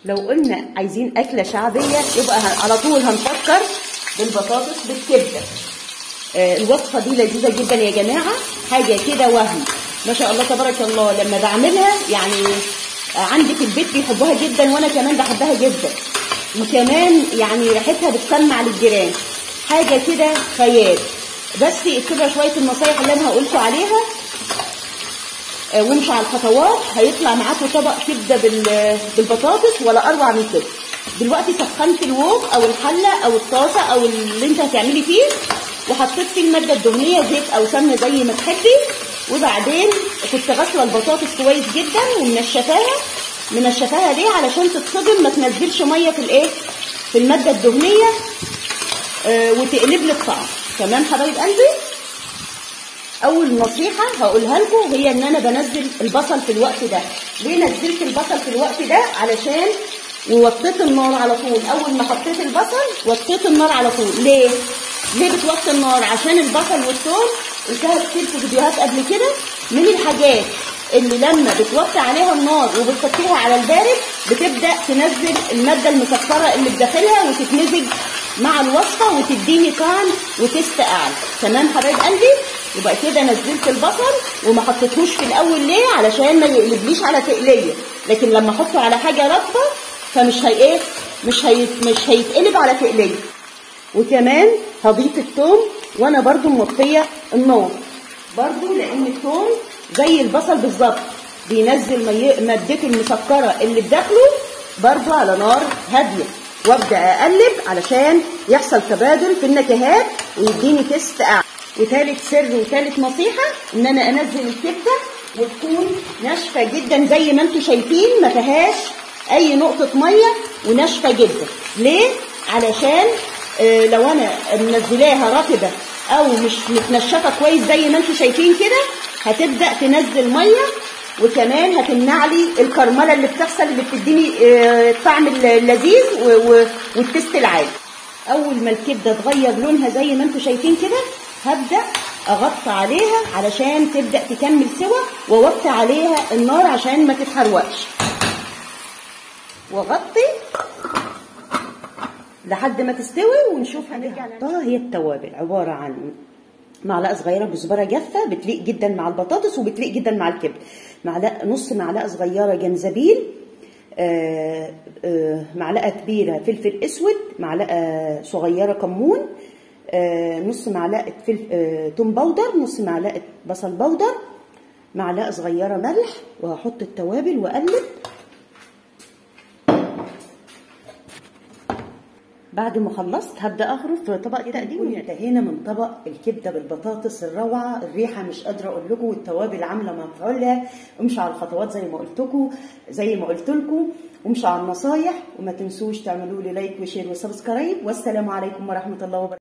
لو قلنا عايزين اكله شعبيه يبقى على طول هنفكر بالبطاطس بالكبده. الوصفه دي لذيذه جدا يا جماعه، حاجه كده وهم ما شاء الله تبارك الله. لما بعملها يعني عندي في البيت بيحبوها جدا، وانا كمان بحبها جدا، وكمان يعني ريحتها بتسمع للجيران، حاجه كده خيال. بس اكتبها شويه النصايح اللي انا هقولكم عليها وامشوا على الخطوات، هيطلع معاكم طبق كبده بالبطاطس ولا اروع من كده. دلوقتي سخنت الوok او الحله او الطاسه او اللي انت هتعملي فيه، وحطيت فيه الماده الدهنيه زيت او سمنه زي ما تحبي، وبعدين كنت غاسله البطاطس كويس جدا ومنشفاها ليه؟ علشان تتصدم ما تنزلش ميه في الماده الدهنيه وتقلب لك طعم. تمام حبايب قلبي؟ اول نصيحه هقولها لكم هي ان انا بنزل البصل في الوقت ده. ليه نزلت البصل في الوقت ده؟ علشان ووطيت النار على طول. اول ما حطيت البصل وطيت النار على طول. ليه بتوطي النار؟ عشان البصل والثوم قلتها كتير في فيديوهات قبل كده، من الحاجات اللي لما بتوطي عليها النار وبتحطيها على البارد بتبدا تنزل الماده المسكره اللي بداخلها وتتمزج مع الوصفه وتديني طعم وتست اعلى. تمام حبايب قلبي؟ يبقى كده نزلت البصل وما حطيتهوش في الاول. ليه؟ علشان ما يقلبليش على تقليه، لكن لما احطه على حاجه رطبه فمش مش هيتقلب على تقليه. وكمان هضيف الثوم وانا برضو موطيه النار، برضو لان الثوم زي البصل بالظبط بينزل مادته المسكره اللي بداخله برضو على نار هاديه، وابدا اقلب علشان يحصل تبادل في النكهات ويديني تيست اعلى. وثالث سر وثالث نصيحه ان انا انزل الكبده وتكون ناشفه جدا زي ما انتم شايفين، ما فيهاش اي نقطه ميه وناشفه جدا. ليه؟ علشان لو انا منزلاها رطبه او مش متنشفه كويس زي ما انتم شايفين كده هتبدا تنزل ميه، وكمان هتمنع لي الكرمله اللي بتحصل اللي بتديني الطعم اللذيذ والتست العالي. اول ما الكبده تغير لونها زي ما انتم شايفين كده هبدا اغطي عليها علشان تبدا تكمل سوا، واوطي عليها النار عشان ما تتحرقش، واغطي لحد ما تستوي ونشوف هنرجع لها. هي التوابل عباره عن معلقه صغيره كزبره جافه بتليق جدا مع البطاطس وبتليق جدا مع الكبده، نص معلقه صغيره جنزبيل، معلقه كبيره فلفل اسود، معلقه صغيره كمون، نص معلقه توم باودر، نص معلقه بصل باودر، معلقه صغيره ملح، وهحط التوابل واقلب. بعد ما خلصت هبدا اغرف في طبق تقديم. انتهينا من طبق الكبده بالبطاطس الروعه، الريحه مش قادره اقول لكم، والتوابل عامله مفعولها. امشوا على الخطوات زي ما قلت لكم، وامشوا على النصايح، وما تنسوش تعملوا لي لايك وشير وسبسكرايب. والسلام عليكم ورحمه الله وبركاته.